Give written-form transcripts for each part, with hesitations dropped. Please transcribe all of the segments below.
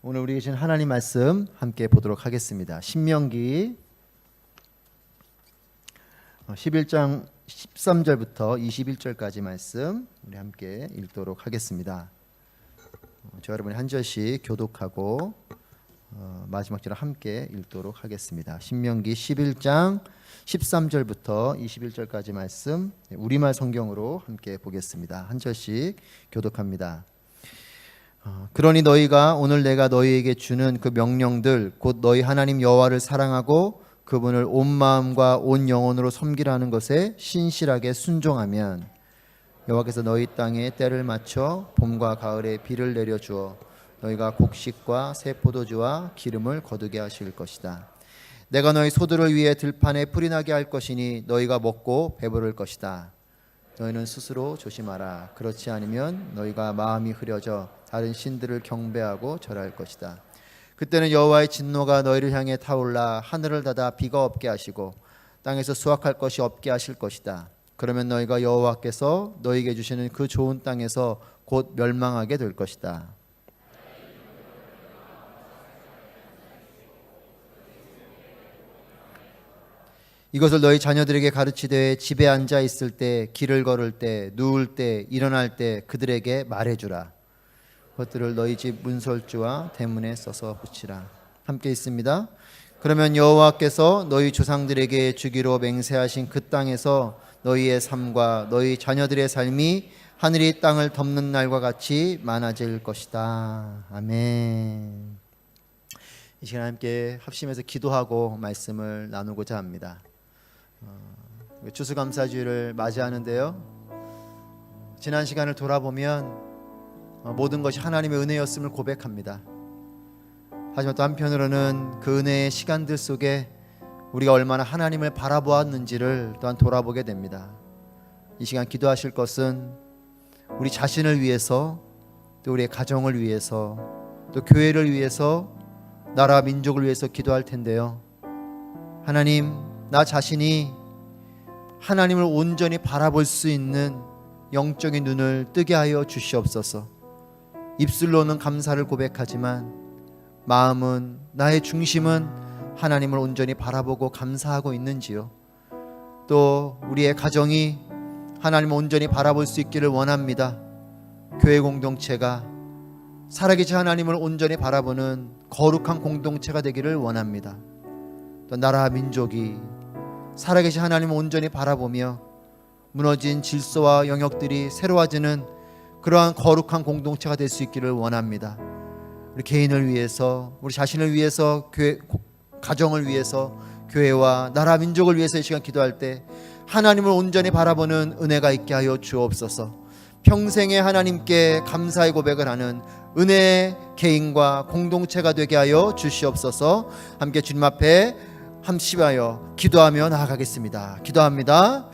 오늘 우리 계신 하나님 말씀 함께 보도록 하겠습니다. 신명기 11장 13절부터 21절까지 말씀 우리 함께 읽도록 하겠습니다. 저 여러분이 한 절씩 교독하고 마지막 절을 함께 읽도록 하겠습니다. 신명기 11장 13절부터 21절까지 말씀 우리말 성경으로 함께 보겠습니다. 한 절씩 교독합니다. 그러니 너희가 오늘 내가 너희에게 주는 그 명령들 곧 너희 하나님 여호와를 사랑하고 그분을 온 마음과 온 영혼으로 섬기라는 것에 신실하게 순종하면 여호와께서 너희 땅에 때를 맞춰 봄과 가을에 비를 내려주어 너희가 곡식과 새 포도주와 기름을 거두게 하실 것이다. 내가 너희 소들을 위해 들판에 풀이 나게 할 것이니 너희가 먹고 배부를 것이다. 너희는 스스로 조심하라. 그렇지 않으면 너희가 마음이 흐려져 다른 신들을 경배하고 절할 것이다. 그때는 여호와의 진노가 너희를 향해 타올라 하늘을 닫아 비가 없게 하시고 땅에서 수확할 것이 없게 하실 것이다. 그러면 너희가 여호와께서 너희에게 주시는 그 좋은 땅에서 곧 멸망하게 될 것이다. 이것을 너희 자녀들에게 가르치되 집에 앉아 있을 때, 길을 걸을 때, 누울 때, 일어날 때 그들에게 말해주라. 그것들을 너희 집 문설주와 대문에 써서 붙이라. 함께 있습니다. 그러면 여호와께서 너희 조상들에게 주기로 맹세하신 그 땅에서 너희의 삶과 너희 자녀들의 삶이 하늘이 땅을 덮는 날과 같이 많아질 것이다. 아멘. 이 시간 함께 합심해서 기도하고 말씀을 나누고자 합니다. 추수감사주일을 맞이하는데요, 지난 시간을 돌아보면 모든 것이 하나님의 은혜였음을 고백합니다. 하지만 또 한편으로는 그 은혜의 시간들 속에 우리가 얼마나 하나님을 바라보았는지를 또한 돌아보게 됩니다. 이 시간 기도하실 것은 우리 자신을 위해서, 또 우리의 가정을 위해서, 또 교회를 위해서, 나라 민족을 위해서 기도할 텐데요, 하나님, 나 자신이 하나님을 온전히 바라볼 수 있는 영적인 눈을 뜨게 하여 주시옵소서. 입술로는 감사를 고백하지만 마음은, 나의 중심은 하나님을 온전히 바라보고 감사하고 있는지요? 또 우리의 가정이 하나님을 온전히 바라볼 수 있기를 원합니다. 교회 공동체가 살아계신 하나님을 온전히 바라보는 거룩한 공동체가 되기를 원합니다. 또 나라 민족이 살아계신 하나님을 온전히 바라보며 무너진 질서와 영역들이 새로워지는 그러한 거룩한 공동체가 될 수 있기를 원합니다. 우리 개인을 위해서, 우리 자신을 위해서, 교회, 가정을 위해서, 교회와 나라 민족을 위해서 이 시간 기도할 때 하나님을 온전히 바라보는 은혜가 있게 하여 주옵소서. 평생에 하나님께 감사의 고백을 하는 은혜의 개인과 공동체가 되게 하여 주시옵소서. 함께 주님 앞에 함심하여 기도하며 나아가겠습니다. 기도합니다.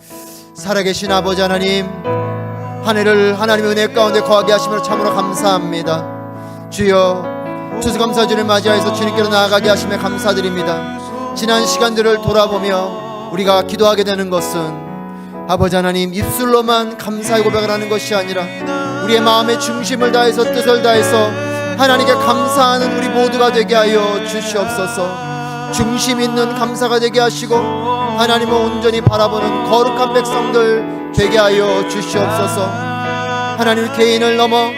살아계신 아버지 하나님, 한 해를 하나님의 은혜 가운데 거하게 하심으로 참으로 감사합니다. 주여, 추수감사주를 맞이하여서 주님께로 나아가게 하심에 감사드립니다. 지난 시간들을 돌아보며 우리가 기도하게 되는 것은 아버지 하나님, 입술로만 감사의 고백을 하는 것이 아니라 우리의 마음의 중심을 다해서, 뜻을 다해서 하나님께 감사하는 우리 모두가 되게 하여 주시옵소서. 중심 있는 감사가 되게 하시고 하나님을 온전히 바라보는 거룩한 백성들 되게 하여 주시옵소서. 하나님, 개인을 넘어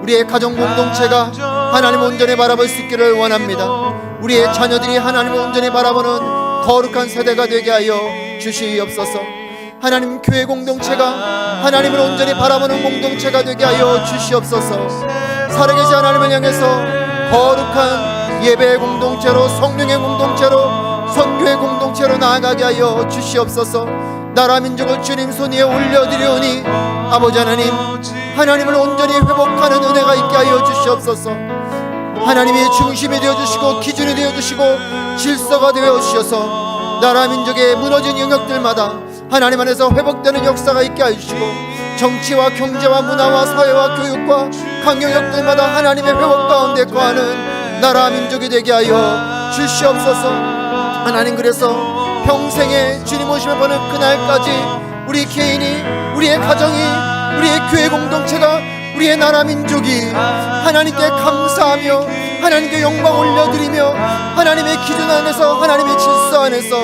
우리의 가정 공동체가 하나님을 온전히 바라볼 수 있기를 원합니다. 우리의 자녀들이 하나님을 온전히 바라보는 거룩한 세대가 되게 하여 주시옵소서. 하나님, 교회 공동체가 하나님을 온전히 바라보는 공동체가 되게 하여 주시옵소서. 살아계신 하나님을 향해서 거룩한 예배의 공동체로, 성령의 공동체로, 선교의 공동체로 나아가게 하여 주시옵소서. 나라 민족을 주님 손 위에 올려드리오니 아버지 하나님, 하나님을 온전히 회복하는 은혜가 있게 하여 주시옵소서. 하나님이 중심이 되어주시고 기준이 되어주시고 질서가 되어주셔서 나라 민족의 무너진 영역들마다 하나님 안에서 회복되는 역사가 있게 하여 주시고, 정치와 경제와 문화와 사회와 교육과 각 영역들마다 하나님의 회복 가운데 거하는 나라 민족이 되게 하여 주시옵소서. 하나님, 그래서 평생에 주님 오심을 보는 그날까지 우리 개인이, 우리의 가정이, 우리의 교회 공동체가, 우리의 나라 민족이 하나님께 감사하며 하나님께 영광 올려드리며 하나님의 기준 안에서 하나님의 질서 안에서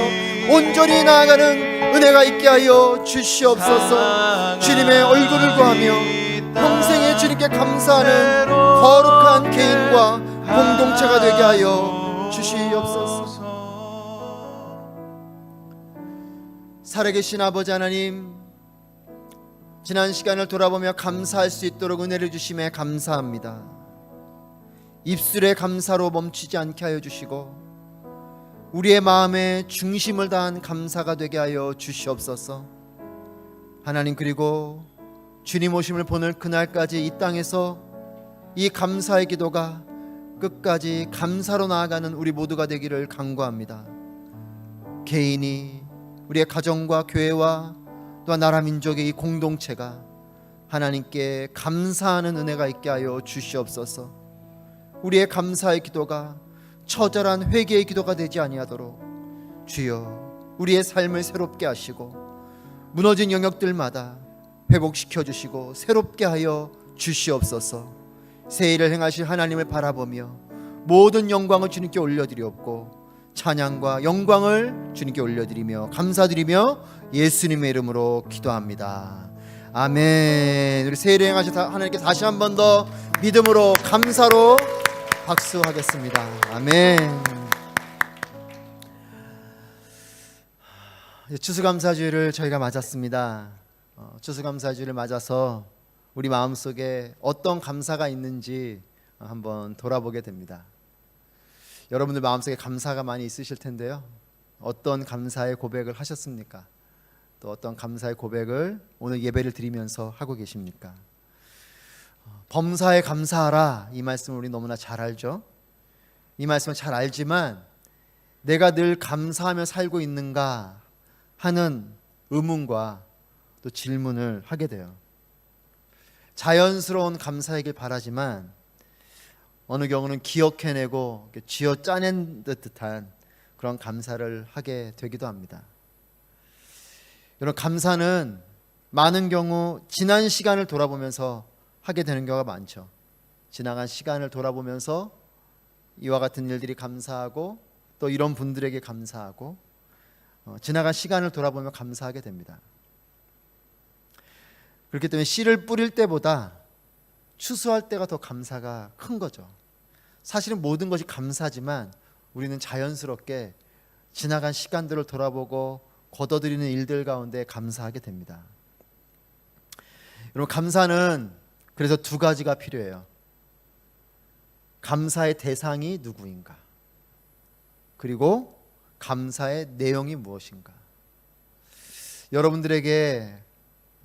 온전히 나아가는 은혜가 있게 하여 주시옵소서. 주님의 얼굴을 구하며 평생에 주님께 감사하는 거룩한 개인과 공동체가 되게 하여 주시옵소서. 살아계신 아버지 하나님, 지난 시간을 돌아보며 감사할 수 있도록 은혜를 주심에 감사합니다. 입술의 감사로 멈추지 않게 하여 주시고 우리의 마음에 중심을 다한 감사가 되게 하여 주시옵소서. 하나님, 그리고 주님 오심을 보낼 그날까지 이 땅에서 이 감사의 기도가 끝까지 감사로 나아가는 우리 모두가 되기를 간구합니다. 개인이, 우리의 가정과 교회와 또한 나라 민족의 이 공동체가 하나님께 감사하는 은혜가 있게 하여 주시옵소서. 우리의 감사의 기도가 처절한 회개의 기도가 되지 아니하도록 주여 우리의 삶을 새롭게 하시고 무너진 영역들마다 회복시켜 주시고 새롭게 하여 주시옵소서. 새 일을 행하실 하나님을 바라보며 모든 영광을 주님께 올려드리옵고 찬양과 영광을 주님께 올려드리며 감사드리며 예수님의 이름으로 기도합니다. 아멘. 우리 새 일을 행하실 하나님께 다시 한 번 더 믿음으로 감사로 박수하겠습니다. 아멘. 추수감사주일을 저희가 맞았습니다. 추수감사주일을 맞아서 우리 마음속에 어떤 감사가 있는지 한번 돌아보게 됩니다. 여러분들 마음속에 감사가 많이 있으실 텐데요. 어떤 감사의 고백을 하셨습니까? 또 어떤 감사의 고백을 오늘 예배를 드리면서 하고 계십니까? 범사에 감사하라, 이 말씀을 우리 너무나 잘 알죠. 이 말씀을 잘 알지만 내가 늘 감사하며 살고 있는가 하는 의문과 또 질문을 하게 돼요. 자연스러운 감사이길 바라지만 어느 경우는 기억해내고 쥐어 짜낸 듯한 그런 감사를 하게 되기도 합니다. 여러분, 감사는 많은 경우 지난 시간을 돌아보면서 하게 되는 경우가 많죠. 지나간 시간을 돌아보면서 이와 같은 일들이 감사하고 또 이런 분들에게 감사하고 지나간 시간을 돌아보며 감사하게 됩니다. 그렇기 때문에 씨를 뿌릴 때보다 추수할 때가 더 감사가 큰 거죠. 사실은 모든 것이 감사지만 우리는 자연스럽게 지나간 시간들을 돌아보고 거둬들이는 일들 가운데 감사하게 됩니다. 여러분, 감사는 그래서 두 가지가 필요해요. 감사의 대상이 누구인가, 그리고 감사의 내용이 무엇인가. 여러분들에게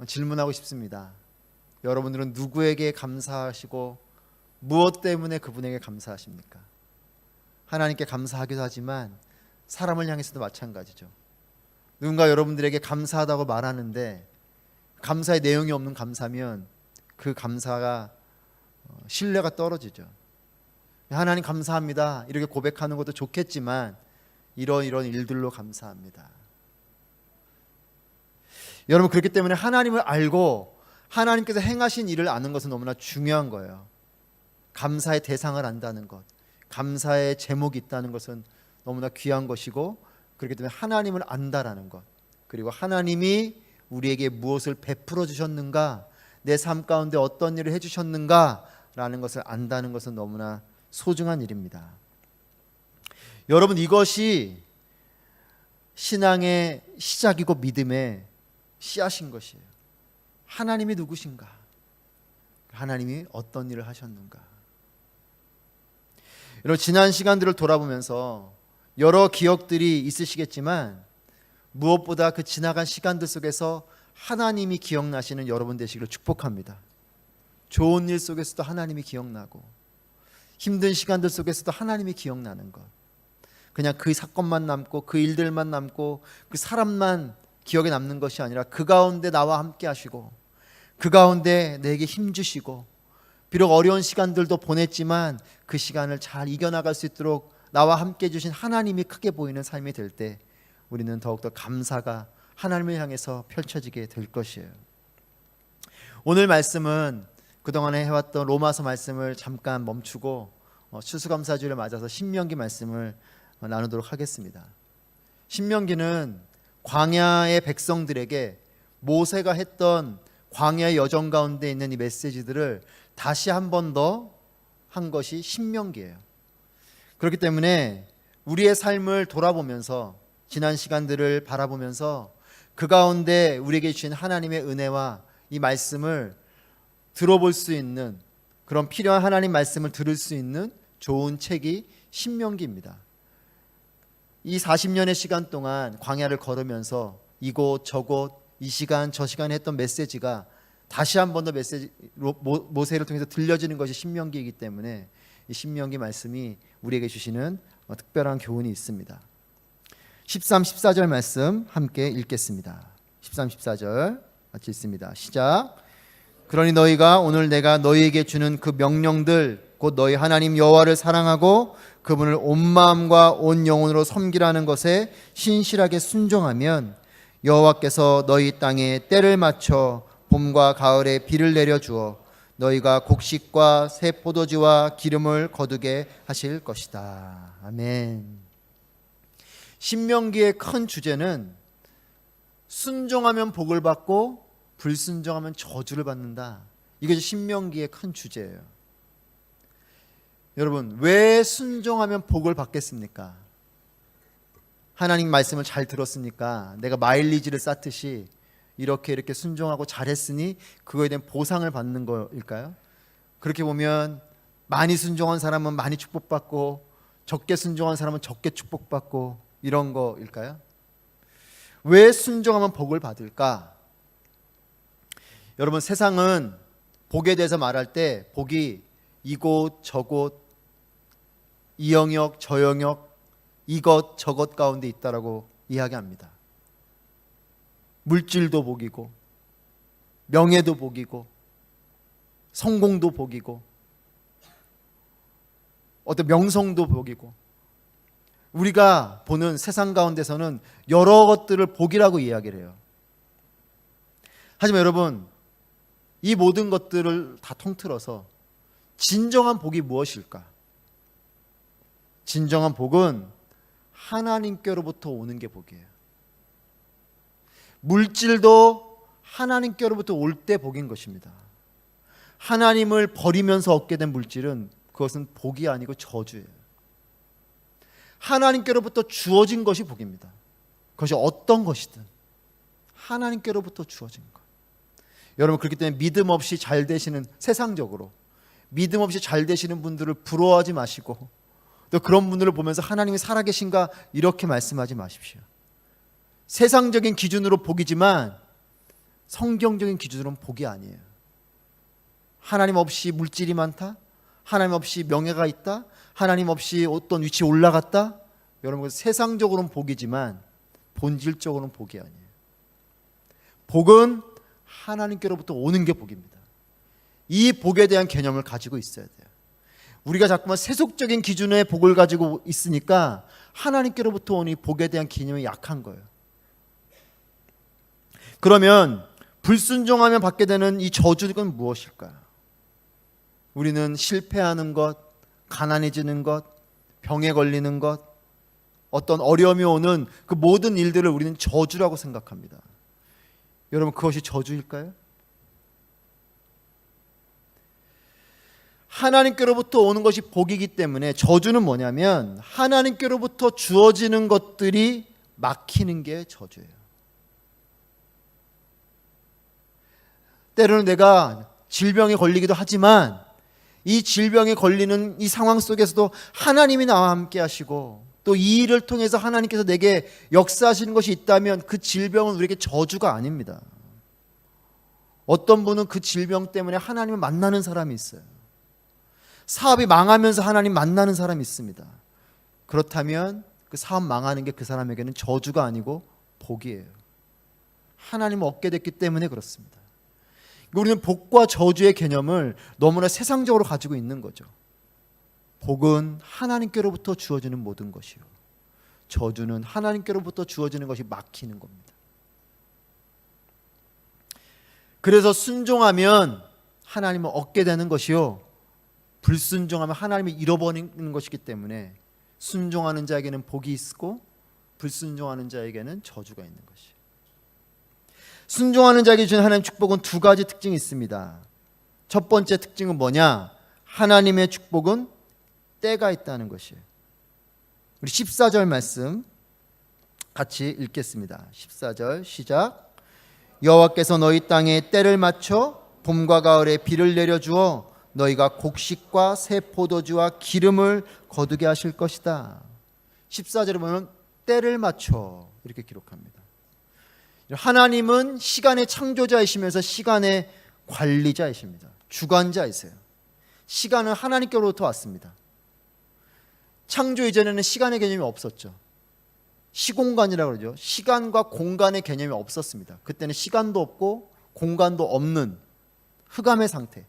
질문하고 싶습니다. 여러분들은 누구에게 감사하시고 무엇 때문에 그분에게 감사하십니까? 하나님께 감사하기도 하지만 사람을 향해서도 마찬가지죠. 누군가 여러분들에게 감사하다고 말하는데 감사의 내용이 없는 감사면 그 감사가 신뢰가 떨어지죠. 하나님 감사합니다 이렇게 고백하는 것도 좋겠지만 이런 일들로 감사합니다. 여러분, 그렇기 때문에 하나님을 알고 하나님께서 행하신 일을 아는 것은 너무나 중요한 거예요. 감사의 대상을 안다는 것, 감사의 제목이 있다는 것은 너무나 귀한 것이고, 그렇기 때문에 하나님을 안다라는 것, 그리고 하나님이 우리에게 무엇을 베풀어 주셨는가, 내 삶 가운데 어떤 일을 해주셨는가 라는 것을 안다는 것은 너무나 소중한 일입니다. 여러분, 이것이 신앙의 시작이고 믿음의 씨앗인 것이에요. 하나님이 누구신가? 하나님이 어떤 일을 하셨는가? 여러분, 지난 시간들을 돌아보면서 여러 기억들이 있으시겠지만 무엇보다 그 지나간 시간들 속에서 하나님이 기억나시는 여러분 되시기를 축복합니다. 좋은 일 속에서도 하나님이 기억나고 힘든 시간들 속에서도 하나님이 기억나는 것, 그냥 그 사건만 남고 그 일들만 남고 그 사람만 기억에 남는 것이 아니라 그 가운데 나와 함께 하시고 그 가운데 내게 힘주시고 비록 어려운 시간들도 보냈지만 그 시간을 잘 이겨나갈 수 있도록 나와 함께 해주신 하나님이 크게 보이는 삶이 될 때 우리는 더욱더 감사가 하나님을 향해서 펼쳐지게 될 것이에요. 오늘 말씀은 그동안에 해왔던 로마서 말씀을 잠깐 멈추고 추수감사주를 맞아서 신명기 말씀을 나누도록 하겠습니다. 신명기는 광야의 백성들에게 모세가 했던 광야의 여정 가운데 있는 이 메시지들을 다시 한 번 더 한 것이 신명기예요. 그렇기 때문에 우리의 삶을 돌아보면서 지난 시간들을 바라보면서 그 가운데 우리에게 주신 하나님의 은혜와 이 말씀을 들어볼 수 있는, 그런 필요한 하나님 말씀을 들을 수 있는 좋은 책이 신명기입니다. 이 40년의 시간 동안 광야를 걸으면서 이곳 저곳 이 시간 저 시간에 했던 메시지가 다시 한 번 더 모세를 통해서 들려지는 것이 신명기이기 때문에 이 신명기 말씀이 우리에게 주시는 특별한 교훈이 있습니다. 13, 14절 말씀 함께 읽겠습니다. 13, 14절 같이 읽습니다. 시작. 그러니 너희가 오늘 내가 너희에게 주는 그 명령들 곧 너희 하나님 여호와를 사랑하고 그분을 온 마음과 온 영혼으로 섬기라는 것에 신실하게 순종하면 여호와께서 너희 땅에 때를 맞춰 봄과 가을에 비를 내려주어 너희가 곡식과 새 포도주와 기름을 거두게 하실 것이다. 아멘. 신명기의 큰 주제는 순종하면 복을 받고 불순종하면 저주를 받는다. 이것이 신명기의 큰 주제예요. 여러분, 왜 순종하면 복을 받겠습니까? 하나님 말씀을 잘 들었으니까 내가 마일리지를 쌓듯이 이렇게 순종하고 잘했으니 그거에 대한 보상을 받는 거일까요? 그렇게 보면 많이 순종한 사람은 많이 축복받고 적게 순종한 사람은 적게 축복받고 이런 거일까요? 왜 순종하면 복을 받을까? 여러분, 세상은 복에 대해서 말할 때 복이 이곳 저곳 이 영역 저 영역 이것 저것 가운데 있다라고 이야기합니다. 물질도 복이고 명예도 복이고 성공도 복이고 어떤 명성도 복이고 우리가 보는 세상 가운데서는 여러 것들을 복이라고 이야기를 해요. 하지만 여러분, 이 모든 것들을 다 통틀어서 진정한 복이 무엇일까? 진정한 복은 하나님께로부터 오는 게 복이에요. 물질도 하나님께로부터 올 때 복인 것입니다. 하나님을 버리면서 얻게 된 물질은 그것은 복이 아니고 저주예요. 하나님께로부터 주어진 것이 복입니다. 그것이 어떤 것이든 하나님께로부터 주어진 것. 여러분, 그렇기 때문에 믿음 없이 잘 되시는, 세상적으로 믿음 없이 잘 되시는 분들을 부러워하지 마시고 또 그런 분들을 보면서 하나님이 살아계신가 이렇게 말씀하지 마십시오. 세상적인 기준으로 복이지만 성경적인 기준으로는 복이 아니에요. 하나님 없이 물질이 많다? 하나님 없이 명예가 있다? 하나님 없이 어떤 위치에 올라갔다? 여러분, 세상적으로는 복이지만 본질적으로는 복이 아니에요. 복은 하나님께로부터 오는 게 복입니다. 이 복에 대한 개념을 가지고 있어야 돼요. 우리가 자꾸만 세속적인 기준의 복을 가지고 있으니까 하나님께로부터 오는 이 복에 대한 개념이 약한 거예요. 그러면 불순종하면 받게 되는 이 저주는 무엇일까요? 우리는 실패하는 것, 가난해지는 것, 병에 걸리는 것, 어떤 어려움이 오는 그 모든 일들을 우리는 저주라고 생각합니다. 여러분, 그것이 저주일까요? 하나님께로부터 오는 것이 복이기 때문에 저주는 뭐냐면 하나님께로부터 주어지는 것들이 막히는 게 저주예요. 때로는 내가 질병에 걸리기도 하지만 이 질병에 걸리는 이 상황 속에서도 하나님이 나와 함께 하시고 또 이 일을 통해서 하나님께서 내게 역사하시는 것이 있다면 그 질병은 우리에게 저주가 아닙니다. 어떤 분은 그 질병 때문에 하나님을 만나는 사람이 있어요. 사업이 망하면서 하나님 만나는 사람이 있습니다. 그렇다면 그 사업 망하는 게 그 사람에게는 저주가 아니고 복이에요. 하나님을 얻게 됐기 때문에 그렇습니다. 우리는 복과 저주의 개념을 너무나 세상적으로 가지고 있는 거죠. 복은 하나님께로부터 주어지는 모든 것이요, 저주는 하나님께로부터 주어지는 것이 막히는 겁니다. 그래서 순종하면 하나님을 얻게 되는 것이요, 불순종하면 하나님을 잃어버리는 것이기 때문에 순종하는 자에게는 복이 있고 불순종하는 자에게는 저주가 있는 것이에요. 순종하는 자에게 주는 하나님의 축복은 두 가지 특징이 있습니다. 첫 번째 특징은 뭐냐? 하나님의 축복은 때가 있다는 것이에요. 우리 14절 말씀 같이 읽겠습니다. 14절 시작. 여호와께서 너희 땅에 때를 맞춰 봄과 가을에 비를 내려주어 너희가 곡식과 새 포도주와 기름을 거두게 하실 것이다. 14절에 보면 때를 맞춰 이렇게 기록합니다. 하나님은 시간의 창조자이시면서 시간의 관리자이십니다. 주관자이세요. 시간은 하나님께로부터 왔습니다. 창조 이전에는 시간의 개념이 없었죠. 시공간이라고 그러죠. 시간과 공간의 개념이 없었습니다. 그때는 시간도 없고 공간도 없는 흑암의 상태,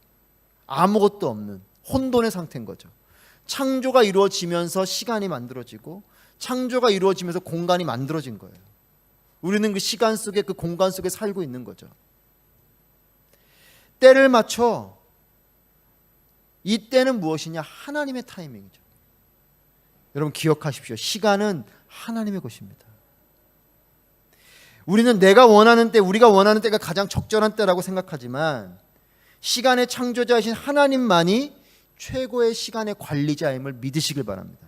아무것도 없는 혼돈의 상태인 거죠. 창조가 이루어지면서 시간이 만들어지고 창조가 이루어지면서 공간이 만들어진 거예요. 우리는 그 시간 속에 그 공간 속에 살고 있는 거죠. 때를 맞춰, 이 때는 무엇이냐? 하나님의 타이밍이죠. 여러분 기억하십시오. 시간은 하나님의 것입니다. 우리는 내가 원하는 때, 우리가 원하는 때가 가장 적절한 때라고 생각하지만 시간의 창조자이신 하나님만이 최고의 시간의 관리자임을 믿으시길 바랍니다.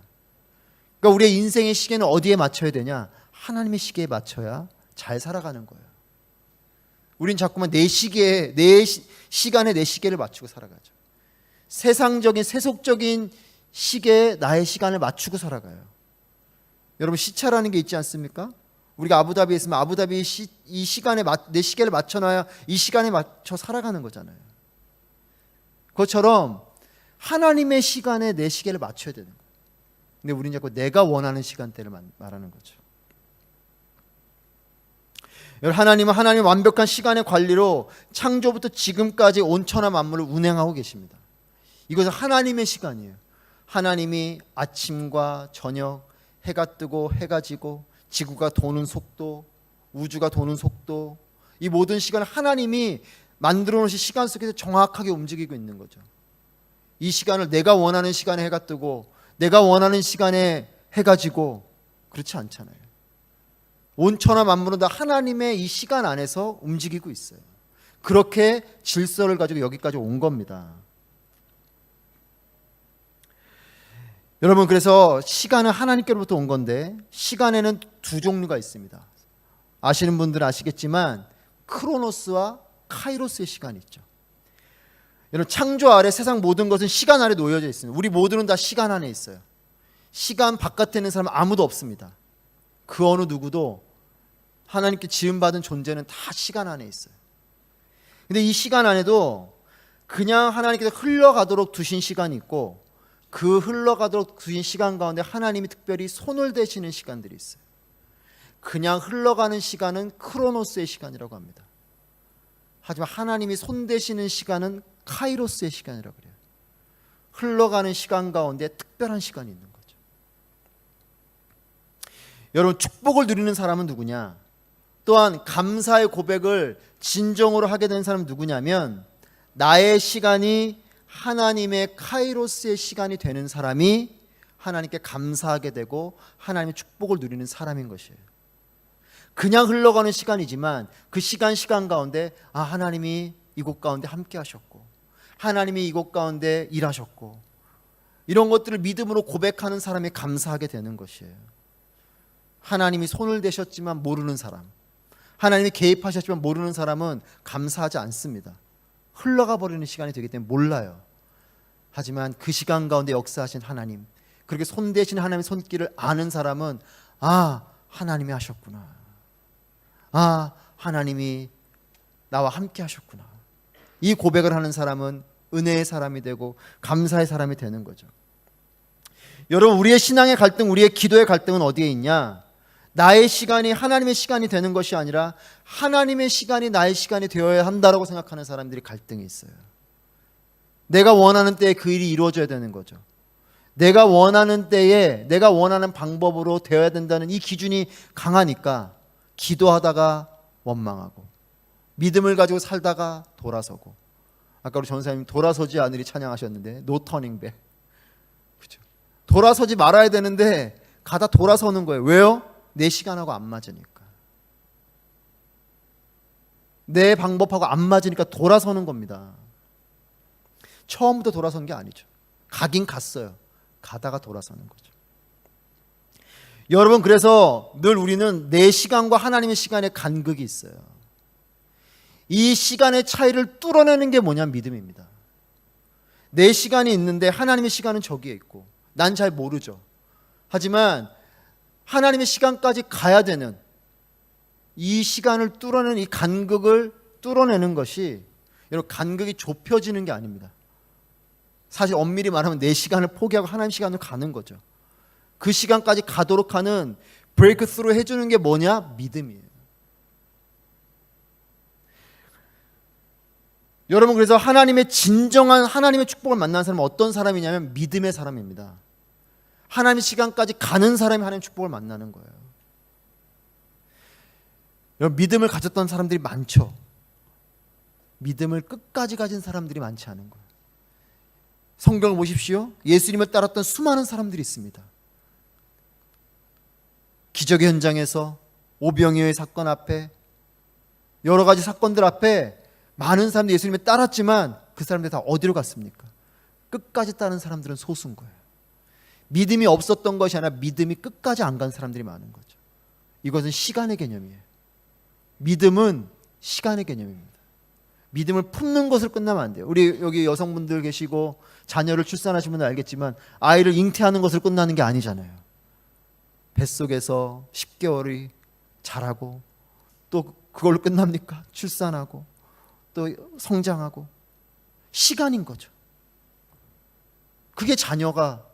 그러니까 우리의 인생의 시계는 어디에 맞춰야 되냐? 하나님의 시계에 맞춰야 잘 살아가는 거예요. 우린 자꾸만 내 시계에, 내 시간에 내 시계를 맞추고 살아가죠. 세상적인 세속적인 시계에 나의 시간을 맞추고 살아가요. 여러분 시차라는 게 있지 않습니까? 우리가 아부다비에 있으면 아부다비 이 시간에 내 시계를 맞춰놔야 이 시간에 맞춰 살아가는 거잖아요. 그것처럼 하나님의 시간에 내 시계를 맞춰야 되는 거예요. 근데 우리는 자꾸 내가 원하는 시간대를 말하는 거죠. 하나님은 하나님의 완벽한 시간의 관리로 창조부터 지금까지 온천하 만물을 운행하고 계십니다. 이것은 하나님의 시간이에요. 하나님이 아침과 저녁, 해가 뜨고 해가 지고 지구가 도는 속도, 우주가 도는 속도, 이 모든 시간을 하나님이 만들어 놓으신 시간 속에서 정확하게 움직이고 있는 거죠. 이 시간을 내가 원하는 시간에 해가 뜨고 내가 원하는 시간에 해가 지고 그렇지 않잖아요. 온천하 만물은 다 하나님의 이 시간 안에서 움직이고 있어요. 그렇게 질서를 가지고 여기까지 온 겁니다. 여러분 그래서 시간은 하나님께로부터 온 건데 시간에는 두 종류가 있습니다. 아시는 분들은 아시겠지만 크로노스와 카이로스의 시간이 있죠. 여러분 창조 아래 세상 모든 것은 시간 아래 놓여져 있습니다. 우리 모두는 다 시간 안에 있어요. 시간 바깥에 있는 사람은 아무도 없습니다. 그 어느 누구도 하나님께 지음받은 존재는 다 시간 안에 있어요. 근데 이 시간 안에도 그냥 하나님께서 흘러가도록 두신 시간이 있고 그 흘러가도록 두신 시간 가운데 하나님이 특별히 손을 대시는 시간들이 있어요. 그냥 흘러가는 시간은 크로노스의 시간이라고 합니다. 하지만 하나님이 손 대시는 시간은 카이로스의 시간이라고 그래요. 흘러가는 시간 가운데 특별한 시간이 있는 거죠. 여러분 축복을 누리는 사람은 누구냐? 또한 감사의 고백을 진정으로 하게 되는 사람은 누구냐면 나의 시간이 하나님의 카이로스의 시간이 되는 사람이 하나님께 감사하게 되고 하나님의 축복을 누리는 사람인 것이에요. 그냥 흘러가는 시간이지만 그 시간 가운데 하나님이 이곳 가운데 함께 하셨고 하나님이 이곳 가운데 일하셨고 이런 것들을 믿음으로 고백하는 사람이 감사하게 되는 것이에요. 하나님이 손을 대셨지만 모르는 사람, 하나님이 개입하셨지만 모르는 사람은 감사하지 않습니다. 흘러가 버리는 시간이 되기 때문에 몰라요. 하지만 그 시간 가운데 역사하신 하나님, 그렇게 손대신 하나님의 손길을 아는 사람은 하나님이 하셨구나. 하나님이 나와 함께 하셨구나. 이 고백을 하는 사람은 은혜의 사람이 되고 감사의 사람이 되는 거죠. 여러분 우리의 신앙의 갈등, 우리의 기도의 갈등은 어디에 있냐? 나의 시간이 하나님의 시간이 되는 것이 아니라 하나님의 시간이 나의 시간이 되어야 한다라고 생각하는 사람들이 갈등이 있어요. 내가 원하는 때에 그 일이 이루어져야 되는 거죠. 내가 원하는 때에 내가 원하는 방법으로 되어야 된다는 이 기준이 강하니까 기도하다가 원망하고 믿음을 가지고 살다가 돌아서고 아까 우리 전사님 돌아서지 않으리 찬양하셨는데 no turning back. 그렇죠? 돌아서지 말아야 되는데 가다 돌아서는 거예요. 왜요? 내 시간하고 안 맞으니까. 내 방법하고 안 맞으니까 돌아서는 겁니다. 처음부터 돌아선 게 아니죠. 가긴 갔어요. 가다가 돌아서는 거죠. 여러분, 그래서 늘 우리는 내 시간과 하나님의 시간에 간극이 있어요. 이 시간의 차이를 뚫어내는 게 뭐냐? 믿음입니다. 내 시간이 있는데 하나님의 시간은 저기에 있고 난 잘 모르죠. 하지만 하나님의 시간까지 가야 되는 이 시간을 뚫어내는 이 간극을 뚫어내는 것이, 여러분, 간극이 좁혀지는 게 아닙니다. 사실 엄밀히 말하면 내 시간을 포기하고 하나님 시간으로 가는 거죠. 그 시간까지 가도록 하는 브레이크 스루 해주는 게 뭐냐? 믿음이에요. 여러분, 그래서 하나님의 진정한 하나님의 축복을 만나는 사람은 어떤 사람이냐면 믿음의 사람입니다. 하나님의 시간까지 가는 사람이 하나님의 축복을 만나는 거예요. 여러분, 믿음을 가졌던 사람들이 많죠. 믿음을 끝까지 가진 사람들이 많지 않은 거예요. 성경을 보십시오. 예수님을 따랐던 수많은 사람들이 있습니다. 기적의 현장에서, 오병이어의 사건 앞에, 여러 가지 사건들 앞에 많은 사람들이 예수님을 따랐지만 그 사람들이 다 어디로 갔습니까? 끝까지 따른 사람들은 소수인 거예요. 믿음이 없었던 것이 아니라 믿음이 끝까지 안 간 사람들이 많은 거죠. 이것은 시간의 개념이에요. 믿음은 시간의 개념입니다. 믿음을 품는 것을 끝나면 안 돼요. 우리 여기 여성분들 계시고 자녀를 출산하신 분들 알겠지만 아이를 잉태하는 것을 끝나는 게 아니잖아요. 뱃속에서 10개월이 자라고 또 그걸로 끝납니까? 출산하고 또 성장하고 시간인 거죠. 그게 자녀가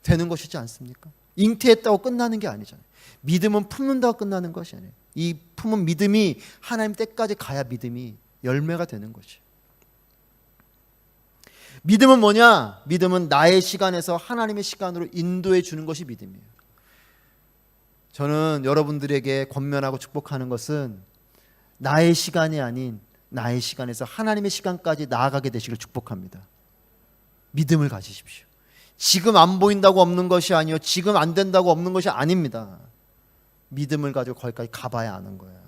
되는 것이지 않습니까? 잉태했다고 끝나는 게 아니잖아요. 믿음은 품는다고 끝나는 것이 아니에요. 이 품은 믿음이 하나님 때까지 가야 믿음이 열매가 되는 것이에요. 믿음은 뭐냐? 믿음은 나의 시간에서 하나님의 시간으로 인도해 주는 것이 믿음이에요. 저는 여러분들에게 권면하고 축복하는 것은 나의 시간이 아닌 나의 시간에서 하나님의 시간까지 나아가게 되시길 축복합니다. 믿음을 가지십시오. 지금 안 보인다고 없는 것이 아니요, 지금 안 된다고 없는 것이 아닙니다. 믿음을 가지고 거기까지 가봐야 아는 거예요.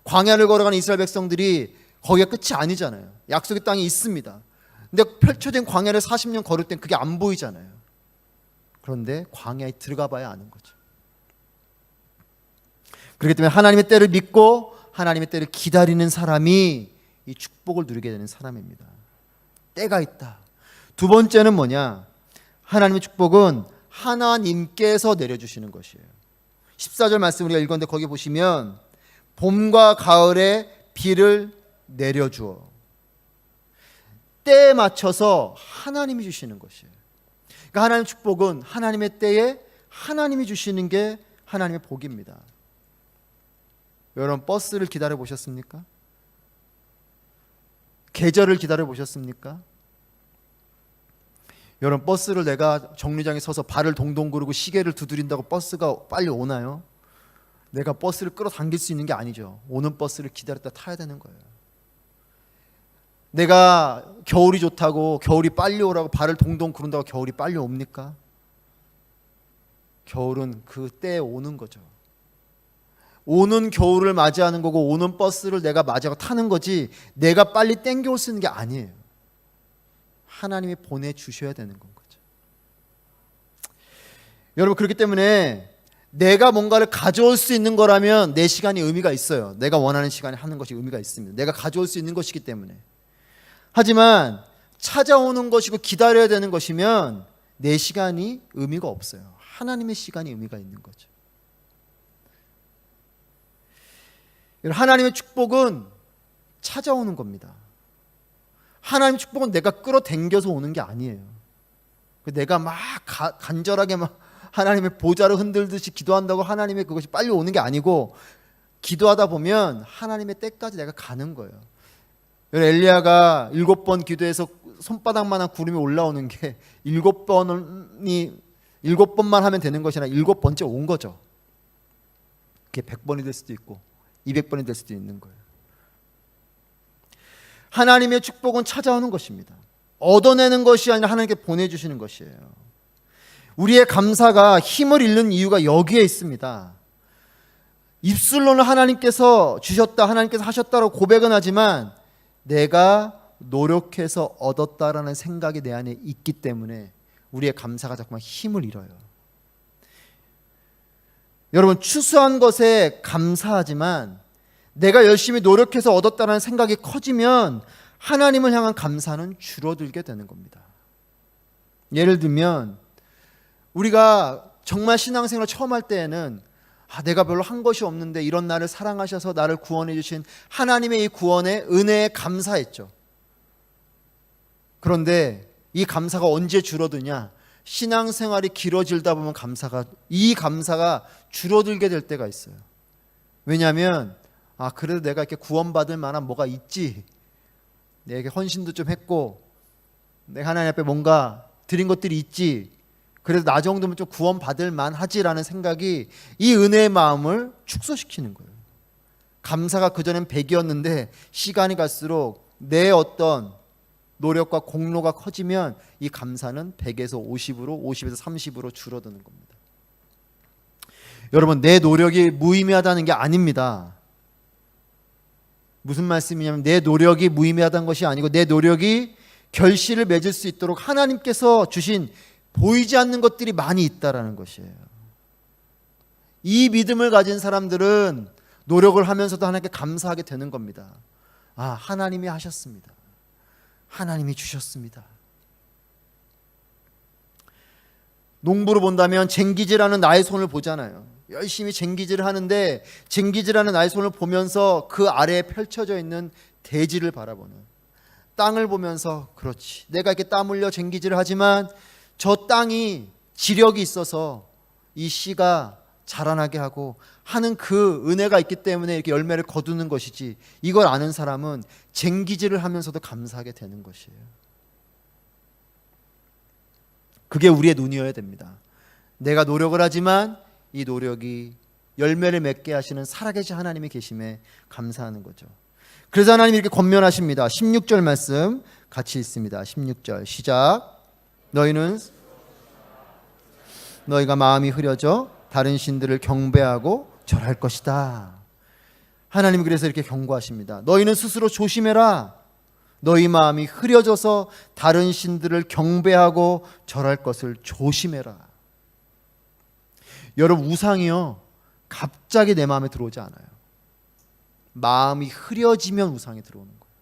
광야를 걸어가는 이스라엘 백성들이 거기가 끝이 아니잖아요. 약속의 땅이 있습니다. 근데 펼쳐진 광야를 40년 걸을 땐 그게 안 보이잖아요. 그런데 광야에 들어가 봐야 아는 거죠. 그렇기 때문에 하나님의 때를 믿고 하나님의 때를 기다리는 사람이 이 축복을 누리게 되는 사람입니다. 때가 있다. 두 번째는 뭐냐? 하나님의 축복은 하나님께서 내려주시는 것이에요. 14절 말씀 우리가 읽었는데 거기 보시면 봄과 가을에 비를 내려주어 때에 맞춰서 하나님이 주시는 것이에요. 그러니까 하나님의 축복은 하나님의 때에 하나님이 주시는 게 하나님의 복입니다. 여러분, 버스를 기다려 보셨습니까? 계절을 기다려 보셨습니까? 여러분, 버스를 내가 정류장에 서서 발을 동동 구르고 시계를 두드린다고 버스가 빨리 오나요? 내가 버스를 끌어당길 수 있는 게 아니죠. 오는 버스를 기다렸다 타야 되는 거예요. 내가 겨울이 좋다고 겨울이 빨리 오라고 발을 동동 구른다고 겨울이 빨리 옵니까? 겨울은 그 때에 오는 거죠. 오는 겨울을 맞이하는 거고 오는 버스를 내가 맞이하고 타는 거지 내가 빨리 땡겨올 수 있는 게 아니에요. 하나님이 보내주셔야 되는 건 거죠. 여러분, 그렇기 때문에 내가 뭔가를 가져올 수 있는 거라면 내 시간이 의미가 있어요. 내가 원하는 시간에 하는 것이 의미가 있습니다. 내가 가져올 수 있는 것이기 때문에. 하지만 찾아오는 것이고 기다려야 되는 것이면 내 시간이 의미가 없어요. 하나님의 시간이 의미가 있는 거죠. 하나님의 축복은 찾아오는 겁니다. 하나님의 축복은 내가 끌어당겨서 오는 게 아니에요. 내가 막 간절하게 막 하나님의 보좌를 흔들듯이 기도한다고 하나님의 그것이 빨리 오는 게 아니고 기도하다 보면 하나님의 때까지 내가 가는 거예요. 엘리야가 7번 기도해서 손바닥만한 구름이 올라오는 게 7번만 하면 되는 것이 아니라 7번째 온 거죠. 그게 100번이 될 수도 있고 200번이 될 수도 있는 거예요. 하나님의 축복은 찾아오는 것입니다. 얻어내는 것이 아니라 하나님께 보내주시는 것이에요. 우리의 감사가 힘을 잃는 이유가 여기에 있습니다. 입술로는 하나님께서 주셨다, 하나님께서 하셨다고 고백은 하지만 내가 노력해서 얻었다라는 생각이 내 안에 있기 때문에 우리의 감사가 자꾸만 힘을 잃어요. 여러분, 추수한 것에 감사하지만 내가 열심히 노력해서 얻었다는 생각이 커지면 하나님을 향한 감사는 줄어들게 되는 겁니다. 예를 들면 우리가 정말 신앙생활을 처음 할 때에는 내가 별로 한 것이 없는데 이런 나를 사랑하셔서 나를 구원해 주신 하나님의 이 구원의 은혜에 감사했죠. 그런데 이 감사가 언제 줄어드냐? 신앙생활이 길어지다 보면 이 감사가 줄어들게 될 때가 있어요. 왜냐하면 그래도 내가 이렇게 구원받을 만한 뭐가 있지, 내게 헌신도 좀 했고 내가 하나님 앞에 뭔가 드린 것들이 있지, 그래도 나 정도면 좀 구원받을 만하지라는 생각이 이 은혜의 마음을 축소시키는 거예요. 감사가 그전엔 100이었는데 시간이 갈수록 내 어떤 노력과 공로가 커지면 이 감사는 100에서 50으로 50에서 30으로 줄어드는 겁니다. 여러분, 내 노력이 무의미하다는 게 아닙니다. 무슨 말씀이냐면 내 노력이 무의미하다는 것이 아니고 내 노력이 결실을 맺을 수 있도록 하나님께서 주신 보이지 않는 것들이 많이 있다라는 것이에요. 이 믿음을 가진 사람들은 노력을 하면서도 하나님께 감사하게 되는 겁니다. 하나님이 하셨습니다. 하나님이 주셨습니다. 농부로 본다면 쟁기질하는 나의 손을 보잖아요. 열심히 쟁기질을 하는데 쟁기질하는 나의 손을 보면서 그 아래에 펼쳐져 있는 대지를 바라보는, 땅을 보면서 그렇지, 내가 이렇게 땀 흘려 쟁기질을 하지만 저 땅이 지력이 있어서 이 씨가 자라나게 하고 하는 그 은혜가 있기 때문에 이렇게 열매를 거두는 것이지, 이걸 아는 사람은 쟁기질을 하면서도 감사하게 되는 것이에요. 그게 우리의 눈이어야 됩니다. 내가 노력을 하지만 이 노력이 열매를 맺게 하시는 살아계신 하나님이 계심에 감사하는 거죠. 그래서 하나님이 이렇게 권면하십니다. 16절 말씀 같이 읽습니다. 16절 시작. 너희가 마음이 흐려져 다른 신들을 경배하고 절할 것이다. 하나님이 그래서 이렇게 경고하십니다. 너희는 스스로 조심해라. 너희 마음이 흐려져서 다른 신들을 경배하고 절할 것을 조심해라. 여러분, 우상이요 갑자기 내 마음에 들어오지 않아요. 마음이 흐려지면 우상이 들어오는 거예요.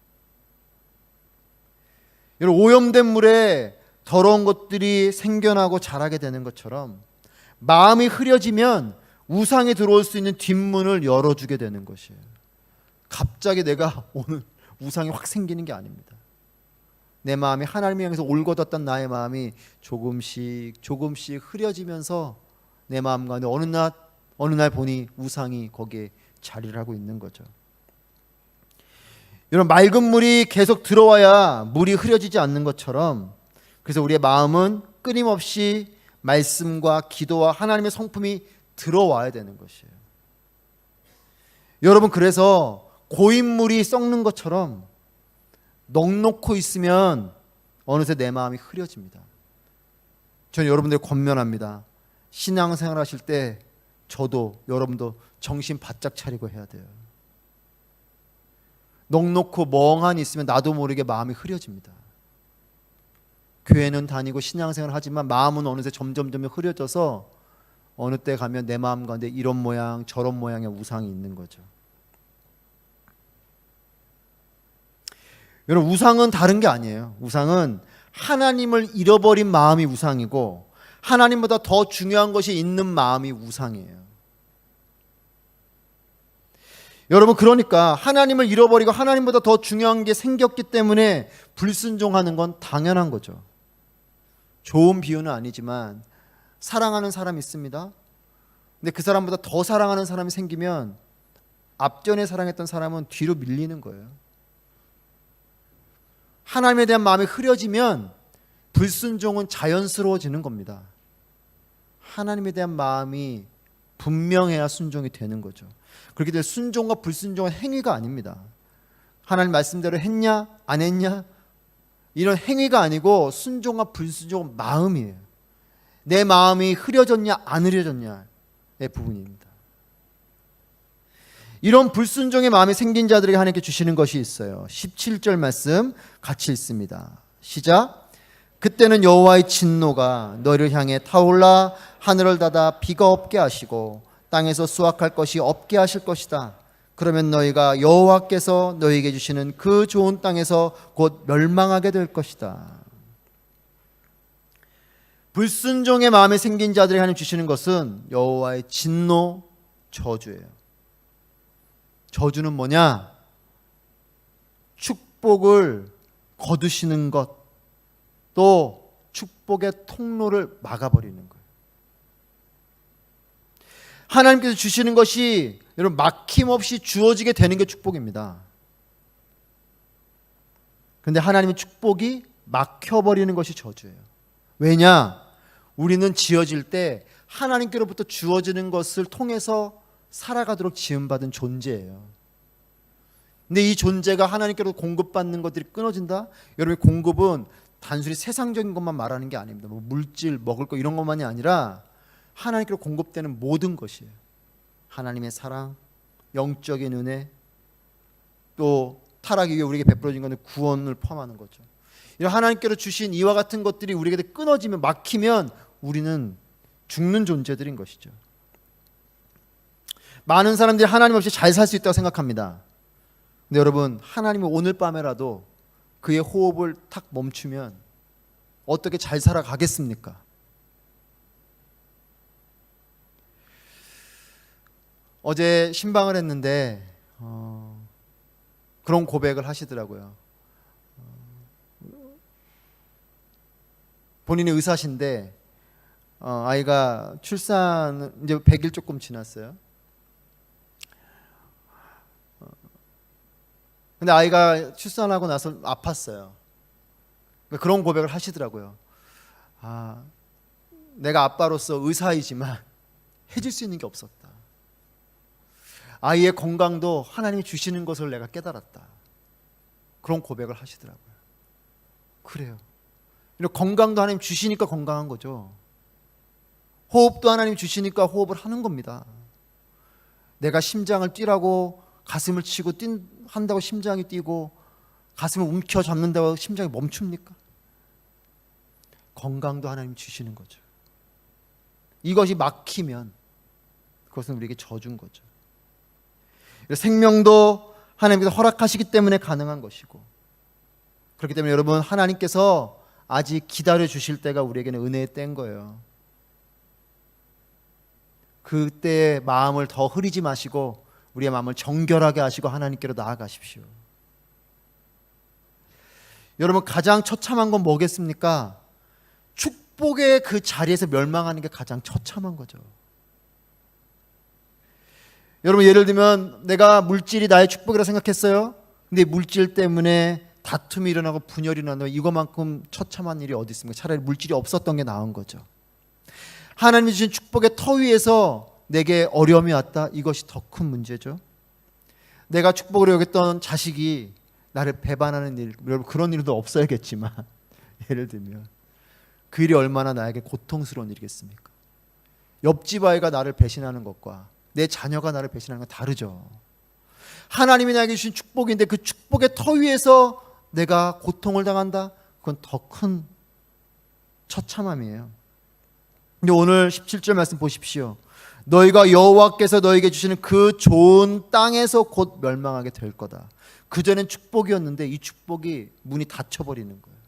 여러분, 오염된 물에 더러운 것들이 생겨나고 자라게 되는 것처럼 마음이 흐려지면 우상이 들어올 수 있는 뒷문을 열어주게 되는 것이에요. 갑자기 내가 오늘 우상이 확 생기는 게 아닙니다. 내 마음이 하나님을 향해서 올곧었던 나의 마음이 조금씩 흐려지면서 내 마음 가운데 어느 날 보니 우상이 거기에 자리를 하고 있는 거죠. 여러분, 맑은 물이 계속 들어와야 물이 흐려지지 않는 것처럼, 그래서 우리의 마음은 끊임없이 말씀과 기도와 하나님의 성품이 들어와야 되는 것이에요. 여러분, 그래서 고인물이 썩는 것처럼 넉넉히 있으면 어느새 내 마음이 흐려집니다. 저는 여러분들 권면합니다. 신앙생활 하실 때 여러분도 정신 바짝 차리고 해야 돼요. 넉넉히 멍하니 있으면 나도 모르게 마음이 흐려집니다. 교회는 다니고 신앙생활을 하지만 마음은 어느새 점점 흐려져서 어느 때 가면 내 마음 가운데 이런 모양 저런 모양의 우상이 있는 거죠. 여러분, 우상은 다른 게 아니에요. 우상은 하나님을 잃어버린 마음이 우상이고 하나님보다 더 중요한 것이 있는 마음이 우상이에요. 여러분, 그러니까 하나님을 잃어버리고 하나님보다 더 중요한 게 생겼기 때문에 불순종하는 건 당연한 거죠. 좋은 비유는 아니지만 사랑하는 사람이 있습니다. 근데 그 사람보다 더 사랑하는 사람이 생기면 앞전에 사랑했던 사람은 뒤로 밀리는 거예요. 하나님에 대한 마음이 흐려지면 불순종은 자연스러워지는 겁니다. 하나님에 대한 마음이 분명해야 순종이 되는 거죠. 그렇게 되면 순종과 불순종은 행위가 아닙니다. 하나님 말씀대로 했냐 안 했냐 이런 행위가 아니고 순종과 불순종은 마음이에요. 내 마음이 흐려졌냐 안 흐려졌냐의 부분입니다. 이런 불순종의 마음이 생긴 자들에게 하나님께 주시는 것이 있어요. 17절 말씀 같이 읽습니다. 시작. 그때는 여호와의 진노가 너희를 향해 타올라 하늘을 닫아 비가 없게 하시고 땅에서 수확할 것이 없게 하실 것이다. 그러면 너희가 여호와께서 너희에게 주시는 그 좋은 땅에서 곧 멸망하게 될 것이다. 불순종의 마음이 생긴 자들에게 하나님 주시는 것은 여호와의 진노, 저주예요. 저주는 뭐냐? 축복을 거두시는 것, 또 축복의 통로를 막아버리는 거예요. 하나님께서 주시는 것이 여러분 막힘없이 주어지게 되는 게 축복입니다. 그런데 하나님의 축복이 막혀버리는 것이 저주예요. 왜냐? 우리는 지어질 때 하나님께로부터 주어지는 것을 통해서 살아가도록 지음받은 존재예요. 근데 이 존재가 하나님께로 공급받는 것들이 끊어진다? 여러분, 공급은 단순히 세상적인 것만 말하는 게 아닙니다. 뭐 물질, 먹을 거 이런 것만이 아니라 하나님께로 공급되는 모든 것이에요. 하나님의 사랑, 영적인 은혜, 또 타락 이후에 우리에게 베풀어진 것은 구원을 포함하는 거죠. 이런 하나님께로 주신 이와 같은 것들이 우리에게 끊어지면, 막히면 우리는 죽는 존재들인 것이죠. 많은 사람들이 하나님 없이 잘 살 수 있다고 생각합니다. 근데 여러분, 하나님이 오늘 밤에라도 그의 호흡을 탁 멈추면 어떻게 잘 살아가겠습니까? 어제 신방을 했는데 그런 고백을 하시더라고요. 본인이 의사신데 아이가 출산 이제 100일 조금 지났어요. 근데 아이가 출산하고 나서 아팠어요. 그런 고백을 하시더라고요. 내가 아빠로서 의사이지만 해줄 수 있는 게 없었다. 아이의 건강도 하나님이 주시는 것을 내가 깨달았다. 그런 고백을 하시더라고요. 그래요. 건강도 하나님 주시니까 건강한 거죠. 호흡도 하나님 주시니까 호흡을 하는 겁니다. 내가 심장을 뛰라고 가슴을 치고 한다고 심장이 뛰고 가슴을 움켜잡는다고 심장이 멈춥니까? 건강도 하나님 주시는 거죠. 이것이 막히면 그것은 우리에게 저주인 거죠. 생명도 하나님께서 허락하시기 때문에 가능한 것이고, 그렇기 때문에 여러분, 하나님께서 아직 기다려 주실 때가 우리에게는 은혜의 때인 거예요. 그때의 마음을 더 흐리지 마시고 우리의 마음을 정결하게 하시고 하나님께로 나아가십시오. 여러분, 가장 처참한 건 뭐겠습니까? 축복의 그 자리에서 멸망하는 게 가장 처참한 거죠. 여러분, 예를 들면 내가 물질이 나의 축복이라 생각했어요. 근데 물질 때문에 다툼이 일어나고 분열이 일어나면 이거만큼 처참한 일이 어디 있습니까? 차라리 물질이 없었던 게 나은 거죠. 하나님이 주신 축복의 터 위에서 내게 어려움이 왔다. 이것이 더 큰 문제죠. 내가 축복으로 여겼던 자식이 나를 배반하는 일, 여러분 그런 일도 없어야겠지만 예를 들면 그 일이 얼마나 나에게 고통스러운 일이겠습니까? 옆집 아이가 나를 배신하는 것과 내 자녀가 나를 배신하는 건 다르죠. 하나님이 나에게 주신 축복인데 그 축복의 터 위에서 내가 고통을 당한다? 그건 더 큰 처참함이에요. 근데 오늘 17절 말씀 보십시오. 너희가 여호와께서 너희에게 주시는 그 좋은 땅에서 곧 멸망하게 될 거다. 그전엔 축복이었는데 이 축복이 문이 닫혀버리는 거예요.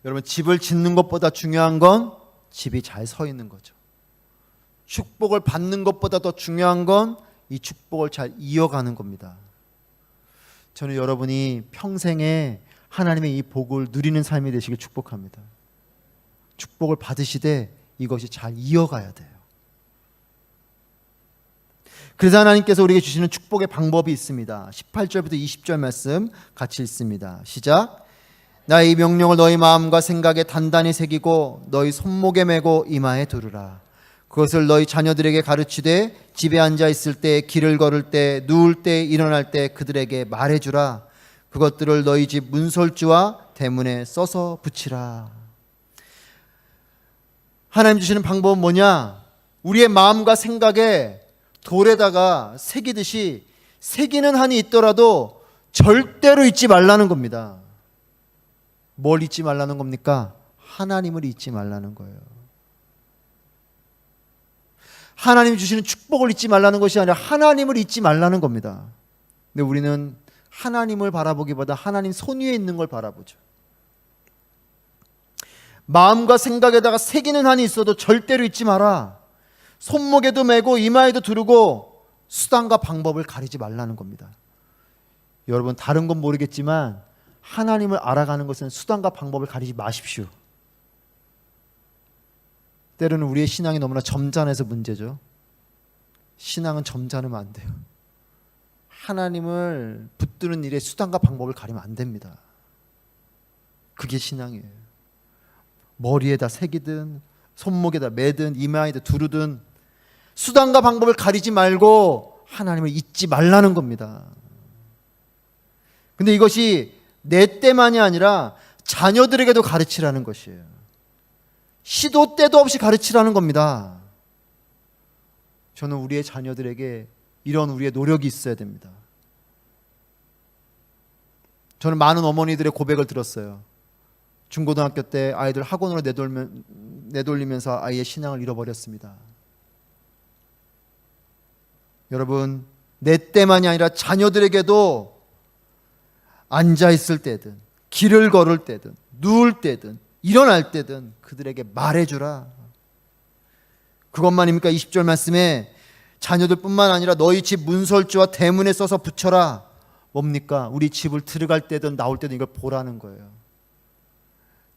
여러분, 집을 짓는 것보다 중요한 건 집이 잘 서 있는 거죠. 축복을 받는 것보다 더 중요한 건 이 축복을 잘 이어가는 겁니다. 저는 여러분이 평생에 하나님의 이 복을 누리는 삶이 되시길 축복합니다. 축복을 받으시되 이것이 잘 이어가야 돼요. 그래서 하나님께서 우리에게 주시는 축복의 방법이 있습니다. 18절부터 20절 말씀 같이 읽습니다. 시작. 나의 이 명령을 너희 마음과 생각에 단단히 새기고 너희 손목에 메고 이마에 두르라. 그것을 너희 자녀들에게 가르치되 집에 앉아 있을 때, 길을 걸을 때, 누울 때, 일어날 때 그들에게 말해주라. 그것들을 너희 집 문설주와 대문에 써서 붙이라. 하나님 주시는 방법은 뭐냐? 우리의 마음과 생각에 돌에다가 새기듯이 새기는 한이 있더라도 절대로 잊지 말라는 겁니다. 뭘 잊지 말라는 겁니까? 하나님을 잊지 말라는 거예요. 하나님이 주시는 축복을 잊지 말라는 것이 아니라 하나님을 잊지 말라는 겁니다. 근데 우리는 하나님을 바라보기보다 하나님 손 위에 있는 걸 바라보죠. 마음과 생각에다가 새기는 한이 있어도 절대로 잊지 마라. 손목에도 메고 이마에도 두르고 수단과 방법을 가리지 말라는 겁니다. 여러분, 다른 건 모르겠지만 하나님을 알아가는 것은 수단과 방법을 가리지 마십시오. 때로는 우리의 신앙이 너무나 점잖아서 문제죠. 신앙은 점잖으면 안 돼요. 하나님을 붙드는 일에 수단과 방법을 가리면 안 됩니다. 그게 신앙이에요. 머리에다 새기든 손목에다 매든 이마에다 두르든 수단과 방법을 가리지 말고 하나님을 잊지 말라는 겁니다. 근데 이것이 내 때만이 아니라 자녀들에게도 가르치라는 것이에요. 시도 때도 없이 가르치라는 겁니다. 저는 우리의 자녀들에게 이런 우리의 노력이 있어야 됩니다. 저는 많은 어머니들의 고백을 들었어요. 중고등학교 때 아이들 학원으로 내돌리면서 아이의 신앙을 잃어버렸습니다. 여러분, 내 때만이 아니라 자녀들에게도 앉아있을 때든 길을 걸을 때든 누울 때든 일어날 때든 그들에게 말해주라. 그것만입니까? 20절 말씀에 자녀들뿐만 아니라 너희 집 문설주와 대문에 써서 붙여라. 뭡니까? 우리 집을 들어갈 때든 나올 때든 이걸 보라는 거예요.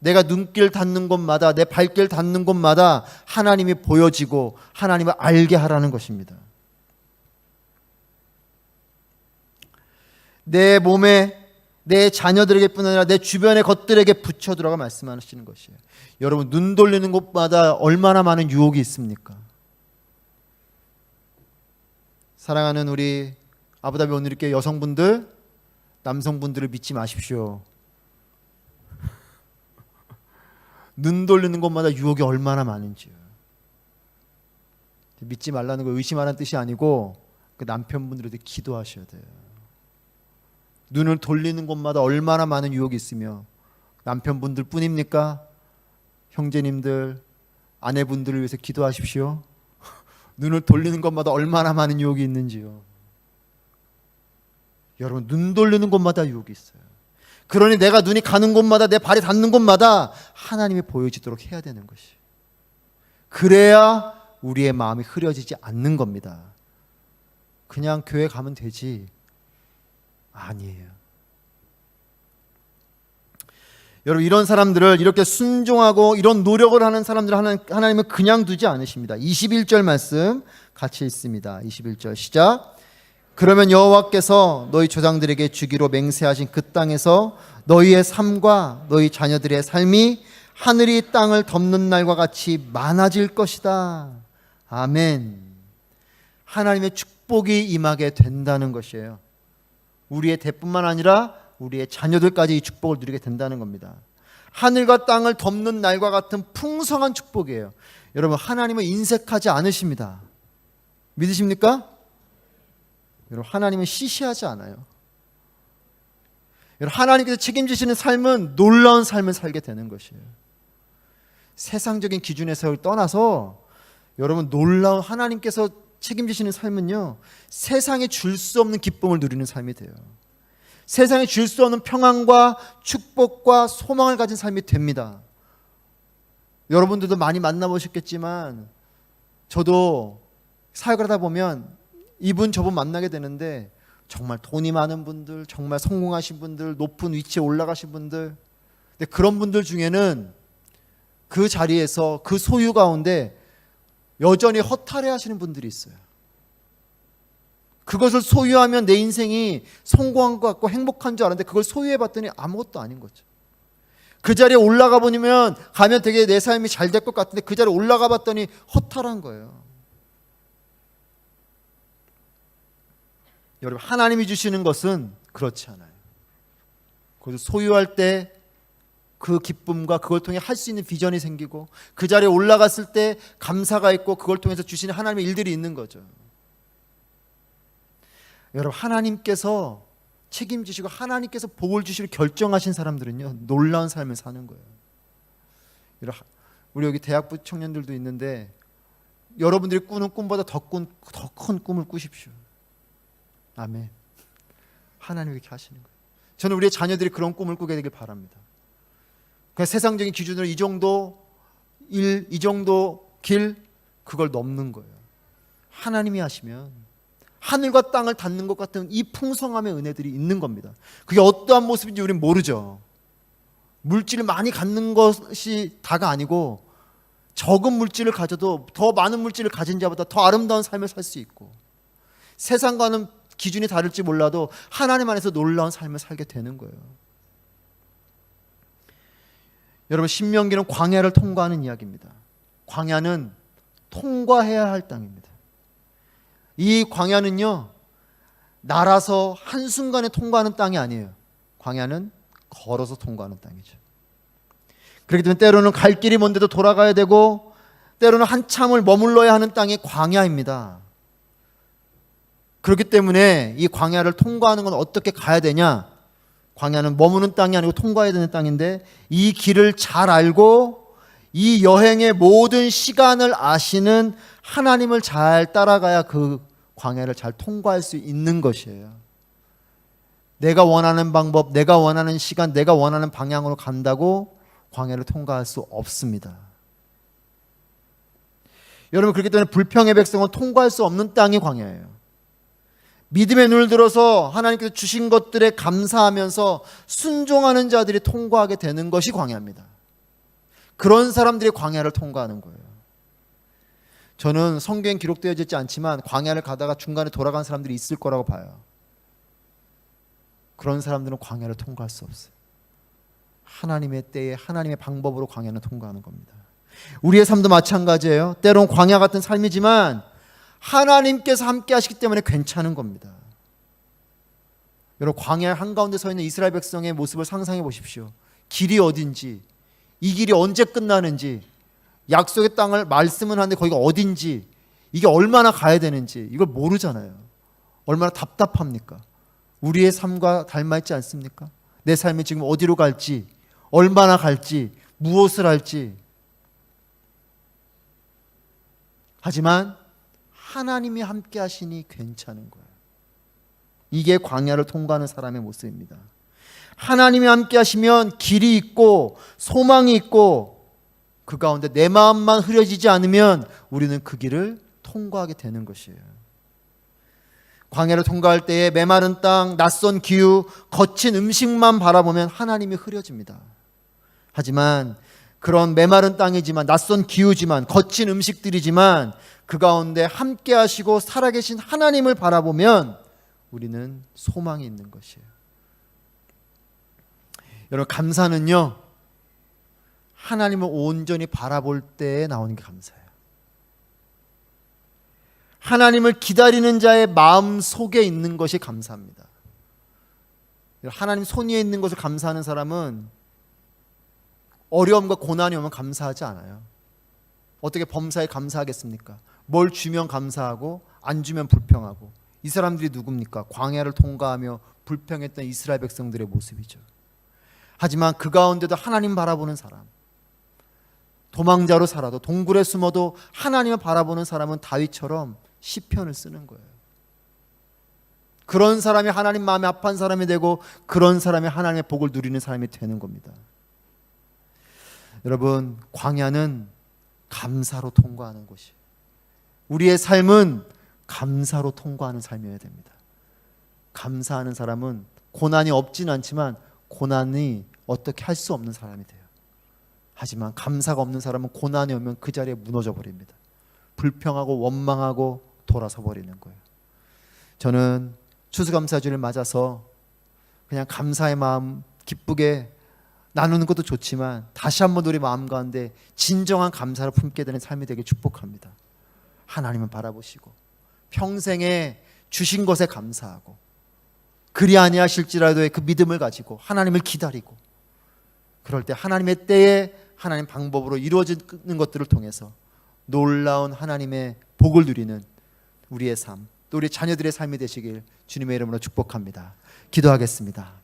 내가 눈길 닿는 곳마다, 내 발길 닿는 곳마다 하나님이 보여지고 하나님을 알게 하라는 것입니다. 내 몸에, 내 자녀들에게 뿐 아니라 내 주변의 것들에게 붙여두라고 말씀하시는 것이에요. 여러분, 눈 돌리는 곳마다 얼마나 많은 유혹이 있습니까? 사랑하는 우리 아부다비 온누리교회 여성분들, 남성분들을 믿지 마십시오. 눈 돌리는 곳마다 유혹이 얼마나 많은지요. 믿지 말라는 거 의심하라는 뜻이 아니고 그 남편분들에게 기도하셔야 돼요. 눈을 돌리는 곳마다 얼마나 많은 유혹이 있으며 남편분들 뿐입니까? 형제님들, 아내분들을 위해서 기도하십시오. 눈을 돌리는 곳마다 얼마나 많은 유혹이 있는지요. 여러분, 눈 돌리는 곳마다 유혹이 있어요. 그러니 내가 눈이 가는 곳마다, 내 발이 닿는 곳마다 하나님이 보여지도록 해야 되는 것이. 그래야 우리의 마음이 흐려지지 않는 겁니다. 그냥 교회 가면 되지. 아니에요. 여러분, 이런 사람들을, 이렇게 순종하고 이런 노력을 하는 사람들을 하나님은 그냥 두지 않으십니다. 21절 말씀 같이 읽습니다. 21절 시작. 그러면 여호와께서 너희 조상들에게 주기로 맹세하신 그 땅에서 너희의 삶과 너희 자녀들의 삶이 하늘이 땅을 덮는 날과 같이 많아질 것이다. 아멘. 하나님의 축복이 임하게 된다는 것이에요. 우리의 대뿐만 아니라 우리의 자녀들까지 이 축복을 누리게 된다는 겁니다. 하늘과 땅을 덮는 날과 같은 풍성한 축복이에요. 여러분, 하나님은 인색하지 않으십니다. 믿으십니까? 여러분, 하나님은 시시하지 않아요. 여러분, 하나님께서 책임지시는 삶은 놀라운 삶을 살게 되는 것이에요. 세상적인 기준에서 떠나서 여러분, 놀라운 하나님께서 책임지시는 삶은요, 세상에 줄 수 없는 기쁨을 누리는 삶이 돼요. 세상에 줄 수 없는 평안과 축복과 소망을 가진 삶이 됩니다. 여러분들도 많이 만나보셨겠지만 저도 사역을 하다 보면 이분 저분 만나게 되는데 정말 돈이 많은 분들, 정말 성공하신 분들, 높은 위치에 올라가신 분들, 근데 그런 분들 중에는 그 자리에서 그 소유 가운데 여전히 허탈해 하시는 분들이 있어요. 그것을 소유하면 내 인생이 성공한 것 같고 행복한 줄 알았는데 그걸 소유해 봤더니 아무것도 아닌 거죠. 그 자리에 올라가 보면 가면 되게 내 삶이 잘 될 것 같은데 그 자리에 올라가 봤더니 허탈한 거예요. 여러분, 하나님이 주시는 것은 그렇지 않아요. 그래서 소유할 때 그 기쁨과 그걸 통해 할 수 있는 비전이 생기고 그 자리에 올라갔을 때 감사가 있고 그걸 통해서 주시는 하나님의 일들이 있는 거죠. 여러분, 하나님께서 책임지시고 하나님께서 복을 주시기로 결정하신 사람들은요, 놀라운 삶을 사는 거예요. 우리 여기 대학부 청년들도 있는데 여러분들이 꾸는 꿈보다 더 큰 꿈을 꾸십시오. 아멘. 하나님이 이렇게 하시는 거예요. 저는 우리의 자녀들이 그런 꿈을 꾸게 되길 바랍니다. 그냥 세상적인 기준으로 이 정도 일, 이 정도 길, 그걸 넘는 거예요. 하나님이 하시면 하늘과 땅을 닿는 것 같은 이 풍성함의 은혜들이 있는 겁니다. 그게 어떠한 모습인지 우리는 모르죠. 물질을 많이 갖는 것이 다가 아니고 적은 물질을 가져도 더 많은 물질을 가진 자보다 더 아름다운 삶을 살 수 있고 세상과는 기준이 다를지 몰라도 하나님 안에서 놀라운 삶을 살게 되는 거예요. 여러분, 신명기는 광야를 통과하는 이야기입니다. 광야는 통과해야 할 땅입니다. 이 광야는요, 날아서 한순간에 통과하는 땅이 아니에요. 광야는 걸어서 통과하는 땅이죠. 그렇기 때문에 때로는 갈 길이 먼데도 돌아가야 되고 때로는 한참을 머물러야 하는 땅이 광야입니다. 그렇기 때문에 이 광야를 통과하는 건 어떻게 가야 되냐? 광야는 머무는 땅이 아니고 통과해야 되는 땅인데 이 길을 잘 알고 이 여행의 모든 시간을 아시는 하나님을 잘 따라가야 그 광야를 잘 통과할 수 있는 것이에요. 내가 원하는 방법, 내가 원하는 시간, 내가 원하는 방향으로 간다고 광야를 통과할 수 없습니다. 여러분, 그렇기 때문에 불평의 백성은 통과할 수 없는 땅이 광야예요. 믿음의 눈을 들어서 하나님께서 주신 것들에 감사하면서 순종하는 자들이 통과하게 되는 것이 광야입니다. 그런 사람들이 광야를 통과하는 거예요. 저는 성경에 기록되어져 있지 않지만 광야를 가다가 중간에 돌아간 사람들이 있을 거라고 봐요. 그런 사람들은 광야를 통과할 수 없어요. 하나님의 때에 하나님의 방법으로 광야는 통과하는 겁니다. 우리의 삶도 마찬가지예요. 때론 광야 같은 삶이지만 하나님께서 함께 하시기 때문에 괜찮은 겁니다. 여러분, 광야 한가운데 서 있는 이스라엘 백성의 모습을 상상해 보십시오. 길이 어딘지, 이 길이 언제 끝나는지, 약속의 땅을 말씀은 하는데 거기가 어딘지, 이게 얼마나 가야 되는지 이걸 모르잖아요. 얼마나 답답합니까? 우리의 삶과 닮아있지 않습니까? 내 삶이 지금 어디로 갈지, 얼마나 갈지, 무엇을 할지. 하지만 하나님이 함께 하시니 괜찮은 거예요. 이게 광야를 통과하는 사람의 모습입니다. 하나님이 함께 하시면 길이 있고 소망이 있고 그 가운데 내 마음만 흐려지지 않으면 우리는 그 길을 통과하게 되는 것이에요. 광야를 통과할 때에 메마른 땅, 낯선 기후, 거친 음식만 바라보면 하나님이 흐려집니다. 하지만 그런 메마른 땅이지만 낯선 기후지만 거친 음식들이지만 그 가운데 함께 하시고 살아계신 하나님을 바라보면 우리는 소망이 있는 것이에요. 여러분, 감사는요, 하나님을 온전히 바라볼 때에 나오는 게 감사해요. 하나님을 기다리는 자의 마음 속에 있는 것이 감사합니다. 하나님 손 위에 있는 것을 감사하는 사람은 어려움과 고난이 오면 감사하지 않아요. 어떻게 범사에 감사하겠습니까? 뭘 주면 감사하고 안 주면 불평하고. 이 사람들이 누굽니까? 광야를 통과하며 불평했던 이스라엘 백성들의 모습이죠. 하지만 그 가운데도 하나님 바라보는 사람, 도망자로 살아도 동굴에 숨어도 하나님을 바라보는 사람은 다윗처럼 시편을 쓰는 거예요. 그런 사람이 하나님 마음에 합한 사람이 되고 그런 사람이 하나님의 복을 누리는 사람이 되는 겁니다. 여러분, 광야는 감사로 통과하는 곳이에요. 우리의 삶은 감사로 통과하는 삶이어야 됩니다. 감사하는 사람은 고난이 없지는 않지만 고난이 어떻게 할 수 없는 사람이 돼요. 하지만 감사가 없는 사람은 고난이 오면 그 자리에 무너져 버립니다. 불평하고 원망하고 돌아서 버리는 거예요. 저는 추수감사주를 맞아서 그냥 감사의 마음 기쁘게 나누는 것도 좋지만 다시 한번 우리 마음 가운데 진정한 감사를 품게 되는 삶이 되길 축복합니다. 하나님은 바라보시고 평생에 주신 것에 감사하고 그리 아니하실지라도의 그 믿음을 가지고 하나님을 기다리고 그럴 때 하나님의 때에 하나님 방법으로 이루어지는 것들을 통해서 놀라운 하나님의 복을 누리는 우리의 삶, 또 우리 자녀들의 삶이 되시길 주님의 이름으로 축복합니다. 기도하겠습니다.